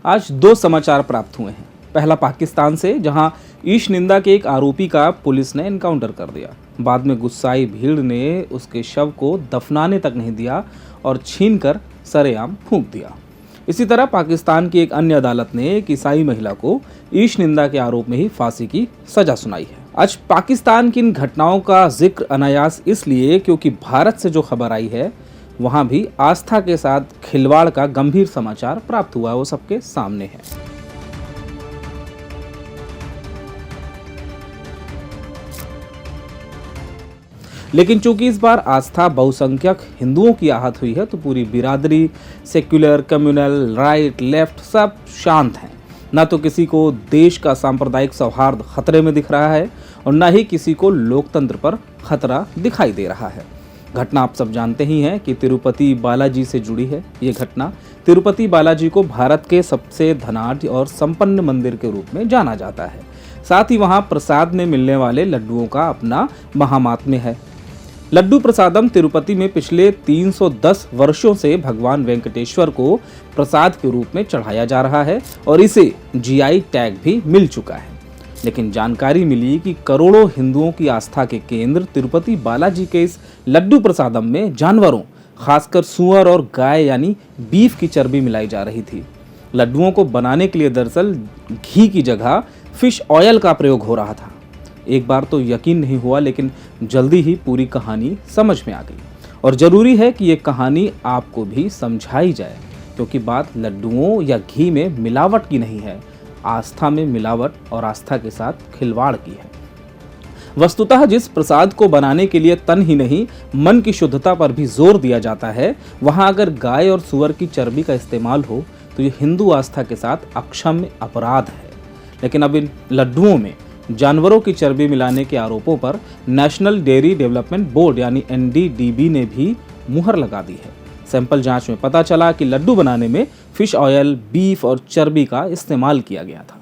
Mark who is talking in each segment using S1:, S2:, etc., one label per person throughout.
S1: आज दो समाचार प्राप्त हुए हैं। पहला पाकिस्तान से, जहां ईश निंदा के एक आरोपी का पुलिस ने एनकाउंटर कर दिया। बाद में गुस्साई भीड़ ने उसके शव को दफनाने तक नहीं दिया और छीनकर सरेआम फूंक दिया। इसी तरह पाकिस्तान की एक अन्य अदालत ने एक ईसाई महिला को ईश निंदा के आरोप में ही फांसी की सजा सुनाई है। आज पाकिस्तान की इन घटनाओं का जिक्र अनायास इसलिए क्योंकि भारत से जो खबर आई है वहां भी आस्था के साथ खिलवाड़ का गंभीर समाचार प्राप्त हुआ है, वो सबके सामने है। लेकिन चूंकि इस बार आस्था बहुसंख्यक हिंदुओं की आहत हुई है, तो पूरी बिरादरी, सेक्युलर, कम्युनल, राइट, लेफ्ट सब शांत हैं। ना तो किसी को देश का सांप्रदायिक सौहार्द खतरे में दिख रहा है और ना ही किसी को लोकतंत्र पर खतरा दिखाई दे रहा है। घटना आप सब जानते ही हैं कि तिरुपति बालाजी से जुड़ी है। ये घटना तिरुपति बालाजी को भारत के सबसे धनाढ्य और संपन्न मंदिर के रूप में जाना जाता है। साथ ही वहाँ प्रसाद में मिलने वाले लड्डुओं का अपना महात्म्य है। लड्डू प्रसादम तिरुपति में पिछले 310 वर्षों से भगवान वेंकटेश्वर को प्रसाद के रूप में चढ़ाया जा रहा है और इसे जीआई टैग भी मिल चुका है। लेकिन जानकारी मिली कि करोड़ों हिंदुओं की आस्था के केंद्र तिरुपति बालाजी के इस लड्डू प्रसादम में जानवरों, खासकर सूअर और गाय यानी बीफ की चर्बी मिलाई जा रही थी। लड्डुओं को बनाने के लिए दरअसल घी की जगह फिश ऑयल का प्रयोग हो रहा था। एक बार तो यकीन नहीं हुआ, लेकिन जल्दी ही पूरी कहानी समझ में आ गई। और ज़रूरी है कि ये कहानी आपको भी समझाई जाए, क्योंकि बात लड्डुओं या घी में मिलावट की नहीं है, आस्था में मिलावट और आस्था के साथ खिलवाड़ की है। वस्तुतः जिस प्रसाद को बनाने के लिए तन ही नहीं मन की शुद्धता पर भी जोर दिया जाता है, वहाँ अगर गाय और सूअर की चर्बी का इस्तेमाल हो तो ये हिंदू आस्था के साथ अक्षम्य अपराध है। लेकिन अब इन लड्डुओं में जानवरों की चर्बी मिलाने के आरोपों पर नेशनल डेयरी डेवलपमेंट बोर्ड यानी एनडीडीबी ने भी मुहर लगा दी है। सैंपल जांच में पता चला कि लड्डू बनाने में फिश ऑयल, बीफ और चर्बी का इस्तेमाल किया गया था।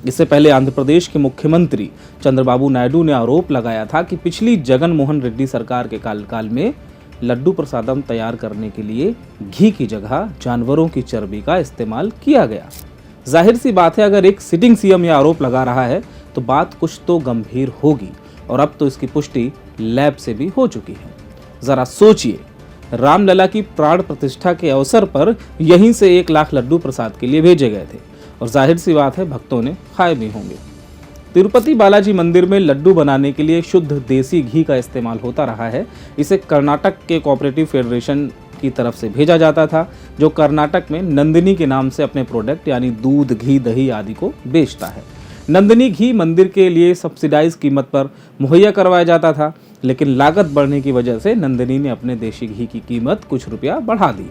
S1: इससे पहले आंध्र प्रदेश के मुख्यमंत्री चंद्रबाबू नायडू ने आरोप लगाया था कि पिछली जगन मोहन रेड्डी सरकार के कार्यकाल में लड्डू प्रसादम तैयार करने के लिए घी की जगह जानवरों की चर्बी का इस्तेमाल किया गया। जाहिर सी बात है, अगर एक सिटिंग सीएम यह आरोप लगा रहा है तो बात कुछ तो गंभीर होगी, और अब तो इसकी पुष्टि लैब से भी हो चुकी है। जरा सोचिए, रामलला की प्राण प्रतिष्ठा के अवसर पर यहीं से 1 लाख लड्डू प्रसाद के लिए भेजे गए थे, और जाहिर सी बात है भक्तों ने खाए भी होंगे। तिरुपति बालाजी मंदिर में लड्डू बनाने के लिए शुद्ध देसी घी का इस्तेमाल होता रहा है। इसे कर्नाटक के कोऑपरेटिव फेडरेशन की तरफ से भेजा जाता था, जो कर्नाटक में नंदिनी के नाम से अपने प्रोडक्ट यानी दूध, घी, दही आदि को बेचता है। नंदिनी घी मंदिर के लिए सब्सिडाइज कीमत पर मुहैया करवाया जाता था, लेकिन लागत बढ़ने की वजह से नंदिनी ने अपने देशी घी की कीमत कुछ रुपया बढ़ा दी।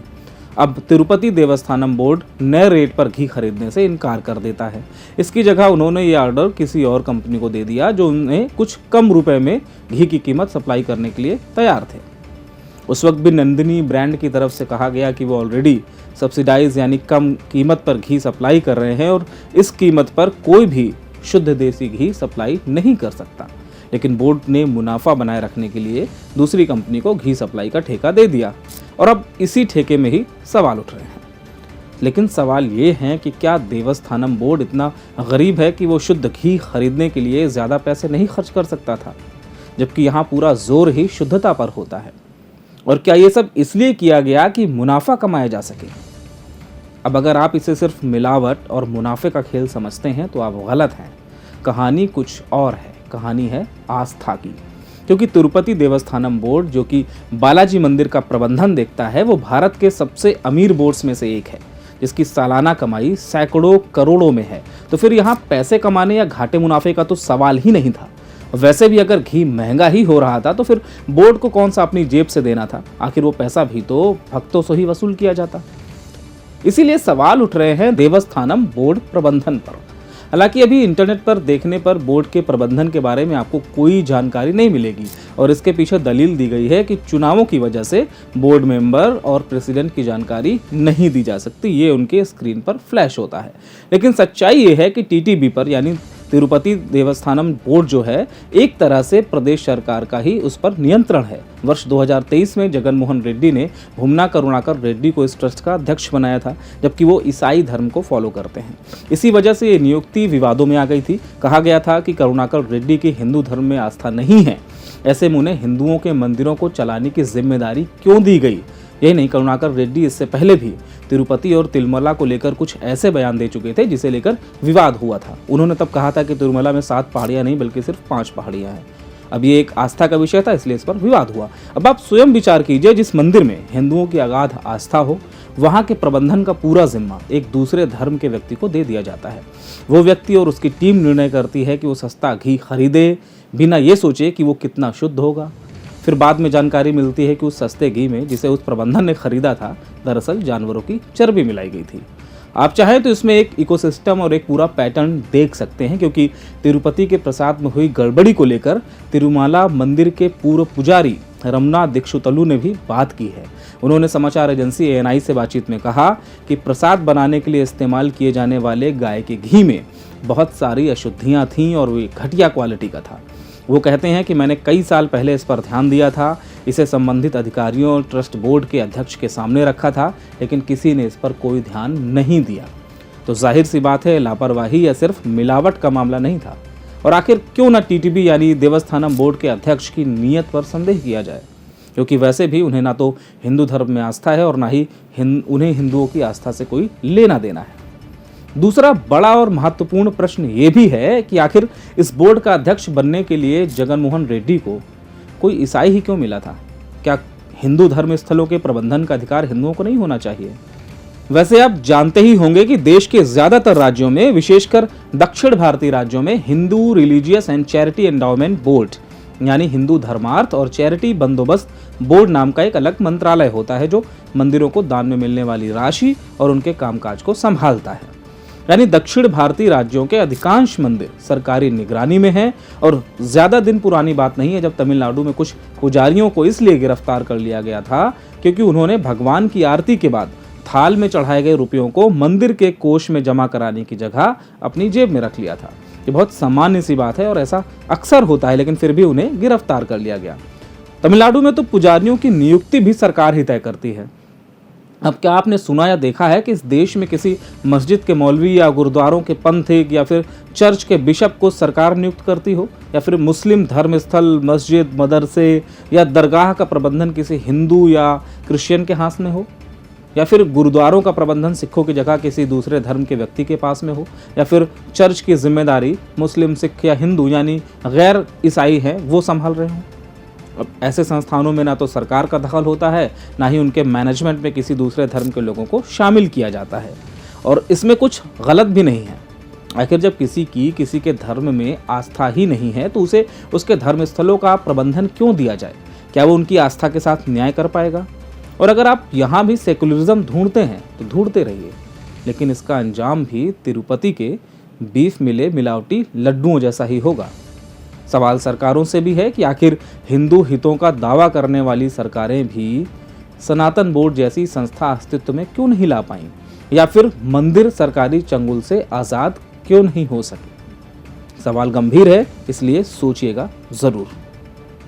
S1: अब तिरुपति देवस्थानम बोर्ड नए रेट पर घी खरीदने से इनकार कर देता है। इसकी जगह उन्होंने ये ऑर्डर किसी और कंपनी को दे दिया, जो उन्हें कुछ कम रुपए में घी की कीमत सप्लाई करने के लिए तैयार थे। उस वक्त भी नंदिनी ब्रांड की तरफ से कहा गया कि वो ऑलरेडी सब्सिडाइज यानी कम कीमत पर घी सप्लाई कर रहे हैं और इस कीमत पर कोई भी शुद्ध देसी घी सप्लाई नहीं कर सकता। लेकिन बोर्ड ने मुनाफा बनाए रखने के लिए दूसरी कंपनी को घी सप्लाई का ठेका दे दिया, और अब इसी ठेके में ही सवाल उठ रहे हैं। लेकिन सवाल ये है कि क्या देवस्थानम बोर्ड इतना गरीब है कि वो शुद्ध घी खरीदने के लिए ज़्यादा पैसे नहीं खर्च कर सकता था, जबकि यहाँ पूरा जोर ही शुद्धता पर होता है। और क्या ये सब इसलिए किया गया कि मुनाफा कमाया जा सके? अब अगर आप इसे सिर्फ मिलावट और मुनाफे का खेल समझते हैं तो आप गलत हैं। कहानी कुछ और है, कहानी है आस्था की। क्योंकि तिरुपति देवस्थानम बोर्ड, जो कि बालाजी मंदिर का प्रबंधन देखता है, वो भारत के सबसे अमीर बोर्ड्स में से एक है, जिसकी सालाना कमाई सैकड़ों करोड़ों में है। तो फिर यहाँ पैसे कमाने या घाटे मुनाफे का तो सवाल ही नहीं था। वैसे भी अगर घी महंगा ही हो रहा था तो फिर बोर्ड को कौन सा अपनी जेब से देना था? आखिर वो पैसा भी तो भक्तों से ही वसूल किया जाता। इसीलिए सवाल उठ रहे हैं देवस्थानम बोर्ड प्रबंधन पर। हालांकि अभी इंटरनेट पर देखने पर बोर्ड के प्रबंधन के बारे में आपको कोई जानकारी नहीं मिलेगी, और इसके पीछे दलील दी गई है कि चुनावों की वजह से बोर्ड मेंबर और प्रेसिडेंट की जानकारी नहीं दी जा सकती, ये उनके स्क्रीन पर फ्लैश होता है। लेकिन सच्चाई ये है कि टीटीबी पर यानी तिरुपति देवस्थानम बोर्ड जो है एक तरह से प्रदेश सरकार का ही उस पर नियंत्रण है। वर्ष 2023 में जगन मोहन रेड्डी ने भूमना करुणाकर रेड्डी को इस ट्रस्ट का अध्यक्ष बनाया था, जबकि वो ईसाई धर्म को फॉलो करते हैं। इसी वजह से ये नियुक्ति विवादों में आ गई थी। कहा गया था कि करुणाकर रेड्डी की हिंदू धर्म में आस्था नहीं है, ऐसे में उन्हें हिंदुओं के मंदिरों को चलाने की जिम्मेदारी क्यों दी गई। यही नहीं, करुणाकर रेड्डी इससे पहले भी तिरुपति और तिरुमला को लेकर कुछ ऐसे बयान दे चुके थे जिसे लेकर विवाद हुआ था। उन्होंने तब कहा था कि तिरुमला में 7 पहाड़ियां नहीं बल्कि सिर्फ 5 पहाड़ियां हैं। अब ये एक आस्था का विषय था, इसलिए इस पर विवाद हुआ। अब आप स्वयं विचार कीजिए, जिस मंदिर में हिंदुओं की अगाध आस्था हो, वहाँ के प्रबंधन का पूरा जिम्मा एक दूसरे धर्म के व्यक्ति को दे दिया जाता है। वो व्यक्ति और उसकी टीम निर्णय करती है कि वो सस्ता घी खरीदे बिना ये सोचे कि वो कितना शुद्ध होगा। फिर बाद में जानकारी मिलती है कि उस सस्ते घी में, जिसे उस प्रबंधन ने खरीदा था, दरअसल जानवरों की चर्बी मिलाई गई थी। आप चाहें तो इसमें एक इकोसिस्टम और एक पूरा पैटर्न देख सकते हैं, क्योंकि तिरुपति के प्रसाद में हुई गड़बड़ी को लेकर तिरुमाला मंदिर के पूर्व पुजारी रमना दीक्षुतलु ने भी बात की है। उन्होंने समाचार एजेंसी ANI से बातचीत में कहा कि प्रसाद बनाने के लिए इस्तेमाल किए जाने वाले गाय के घी में बहुत सारी अशुद्धियाँ थीं और वे घटिया क्वालिटी का था। वो कहते हैं कि मैंने कई साल पहले इस पर ध्यान दिया था, इसे संबंधित अधिकारियों और ट्रस्ट बोर्ड के अध्यक्ष के सामने रखा था, लेकिन किसी ने इस पर कोई ध्यान नहीं दिया। तो जाहिर सी बात है, लापरवाही या सिर्फ मिलावट का मामला नहीं था। और आखिर क्यों ना TTB यानी देवस्थानम बोर्ड के अध्यक्ष की नीयत पर संदेह किया जाए, क्योंकि वैसे भी उन्हें ना तो हिंदू धर्म में आस्था है और ना ही उन्हें हिंदुओं की आस्था से कोई लेना देना है। दूसरा बड़ा और महत्वपूर्ण प्रश्न ये भी है कि आखिर इस बोर्ड का अध्यक्ष बनने के लिए जगन मोहन रेड्डी को कोई ईसाई ही क्यों मिला था? क्या हिंदू धर्म स्थलों के प्रबंधन का अधिकार हिंदुओं को नहीं होना चाहिए? वैसे आप जानते ही होंगे कि देश के ज्यादातर राज्यों में, विशेषकर दक्षिण भारतीय राज्यों में, Hindu religious and charity endowment board यानी हिंदू धर्मार्थ और चैरिटी बंदोबस्त बोर्ड नाम का एक अलग मंत्रालय होता है, जो मंदिरों को दान में मिलने वाली राशि और उनके कामकाज को संभालता है। यानी दक्षिण भारतीय राज्यों के अधिकांश मंदिर सरकारी निगरानी में हैं। और ज़्यादा दिन पुरानी बात नहीं है जब तमिलनाडु में कुछ पुजारियों को इसलिए गिरफ्तार कर लिया गया था क्योंकि उन्होंने भगवान की आरती के बाद थाल में चढ़ाए गए रुपयों को मंदिर के कोष में जमा कराने की जगह अपनी जेब में रख लिया था। ये बहुत सामान्य सी बात है और ऐसा अक्सर होता है, लेकिन फिर भी उन्हें गिरफ्तार कर लिया गया। तमिलनाडु में तो पुजारियों की नियुक्ति भी सरकार ही तय करती है। अब क्या आपने सुना या देखा है कि इस देश में किसी मस्जिद के मौलवी या गुरुद्वारों के पंथिक या फिर चर्च के बिशप को सरकार नियुक्त करती हो, या फिर मुस्लिम धर्मस्थल, मस्जिद, मदरसे या दरगाह का प्रबंधन किसी हिंदू या क्रिश्चियन के हाथ में हो, या फिर गुरुद्वारों का प्रबंधन सिखों की जगह किसी दूसरे धर्म के व्यक्ति के पास में हो, या फिर चर्च की जिम्मेदारी मुस्लिम, सिख या हिंदू यानी गैर ईसाई हैं वो संभाल रहे हों। अब ऐसे संस्थानों में ना तो सरकार का दखल होता है, ना ही उनके मैनेजमेंट में किसी दूसरे धर्म के लोगों को शामिल किया जाता है। और इसमें कुछ गलत भी नहीं है। आखिर जब किसी के धर्म में आस्था ही नहीं है तो उसे उसके धर्मस्थलों का प्रबंधन क्यों दिया जाए? क्या वो उनकी आस्था के साथ न्याय कर पाएगा? और अगर आप यहाँ भी सेकुलरिज्म ढूंढते हैं तो ढूंढते रहिए, लेकिन इसका अंजाम भी तिरुपति के बीफ मिले मिलावटी लड्डुओं जैसा ही होगा। सवाल सरकारों से भी है कि आखिर हिंदू हितों का दावा करने वाली सरकारें भी सनातन बोर्ड जैसी संस्था अस्तित्व में क्यों नहीं ला पाई, या फिर मंदिर सरकारी चंगुल से आज़ाद क्यों नहीं हो सके? सवाल गंभीर है, इसलिए सोचिएगा ज़रूर।